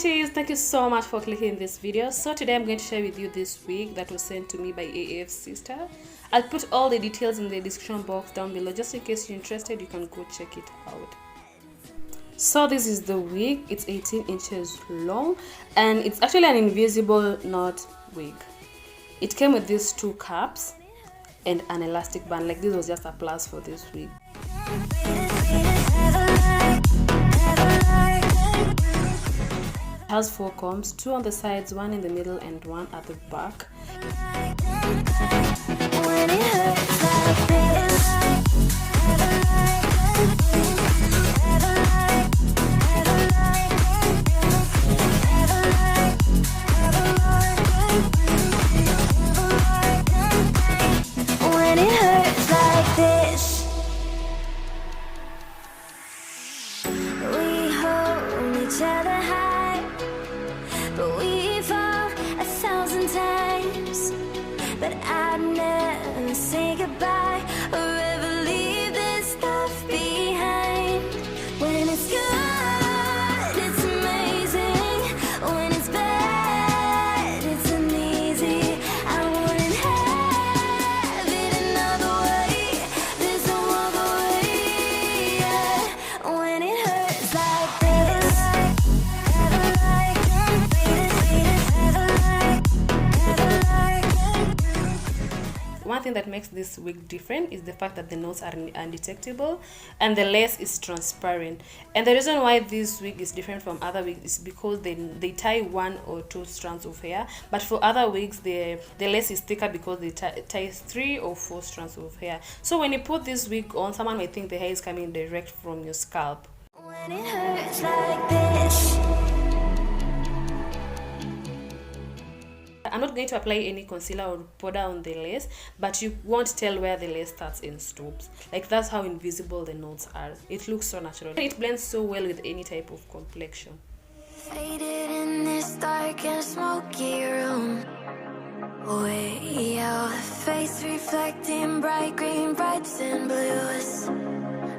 beauties, thank you so much for clicking this video. So today I'm going to share with you this wig that was sent to me by AF Sister. I'll put all the details in the description box down below, just in case you're interested. You can go check it out. So this is the wig. It's 18 inches long and it's actually an invisible knot wig. It came with these two caps and an elastic band. Like, this was just a plus for this wig. It has 4 combs, 2 on the sides, 1 in the middle and 1 at the back. When it hurts like this, we hold each other high, but we fall 1,000 times. But I'd never say goodbye or ever leave this stuff behind. When it's good, it's amazing. When it's bad, it's uneasy. I wouldn't have it another way. There's no other way. Yeah. When it hurts like this. One thing that makes this wig different is the fact that the knots are undetectable and the lace is transparent. And the reason why this wig is different from other wigs is because they tie 1 or 2 strands of hair, but for other wigs the lace is thicker because they tie 3 or 4 strands of hair. So when you put this wig on, someone might think the hair is coming direct from your scalp. When it hurts like this. I'm not going to apply any concealer or powder on the lace, but you won't tell where the lace starts and stops. Like, that's how invisible the knots are. It looks so natural. It blends so well with any type of complexion. Faded in this dark and smoky room. Way your face reflecting bright green, brights and blues.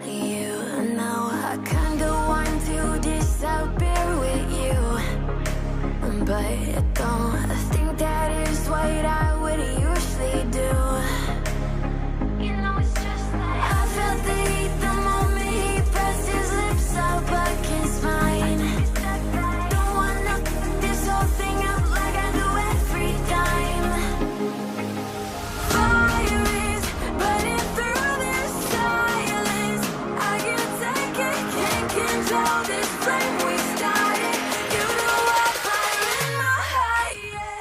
You know I kinda want to disappear with you, but I don't think that is what I would usually do. You know, it's just like I felt the heat the moment he pressed his lips up against mine. Don't wanna fuck this whole thing up like I do every time. Fire is burning through this silence. I can't take it, can't control this flame we started. You know I'm fire in my heart, yeah.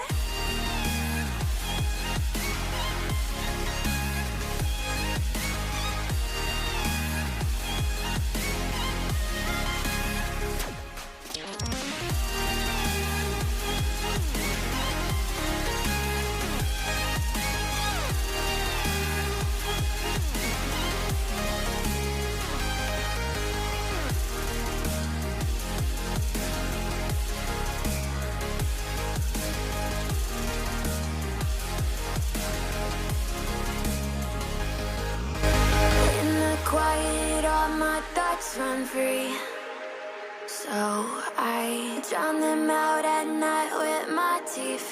In the quiet, all my thoughts run free. So I drown them out at night with my TV.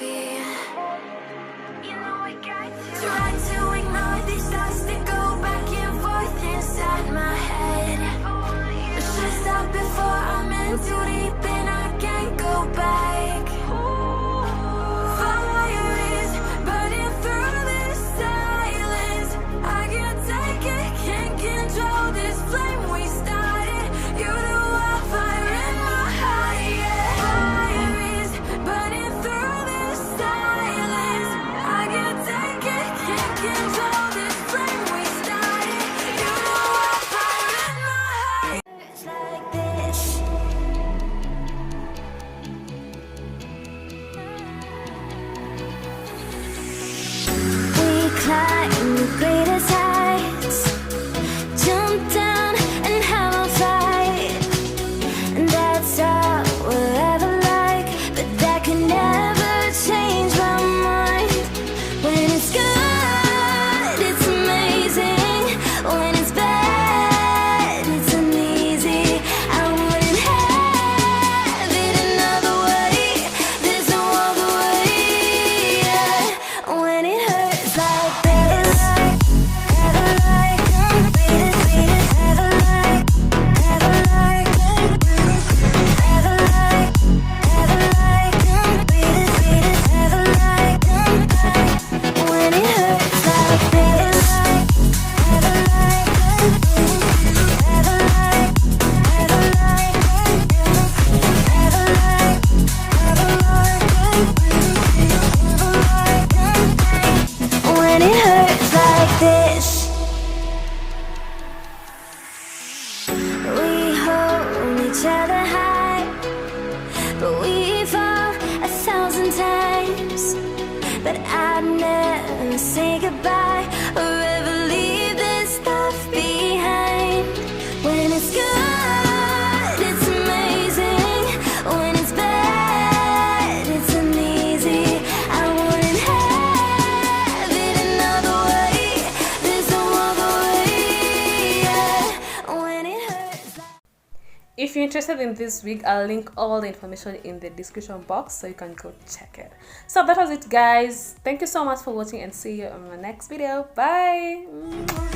You know I got to try to ignore these thoughts that go back and forth inside my head. I should stop before I'm in too deep and I can't go back. Fire is burning through this silence. I can't take it, can't control this flame we started. You know I'm fire in my heart, yeah. Fire is burning through this silence. I can't take it, can't control this flame we started. You know I'm fire in my heart. It's like this. We climb the greatest heights, jump down and have a fight, and that's all we'll ever like. But that can never change my mind. When it's good, it's amazing. When it's bad, it's uneasy. I wouldn't have it another way. you're interested in this wig, I'll link all the information in the description box so you can go check it. So that was it, guys. Thank you so much for watching and see you on my next video. Bye.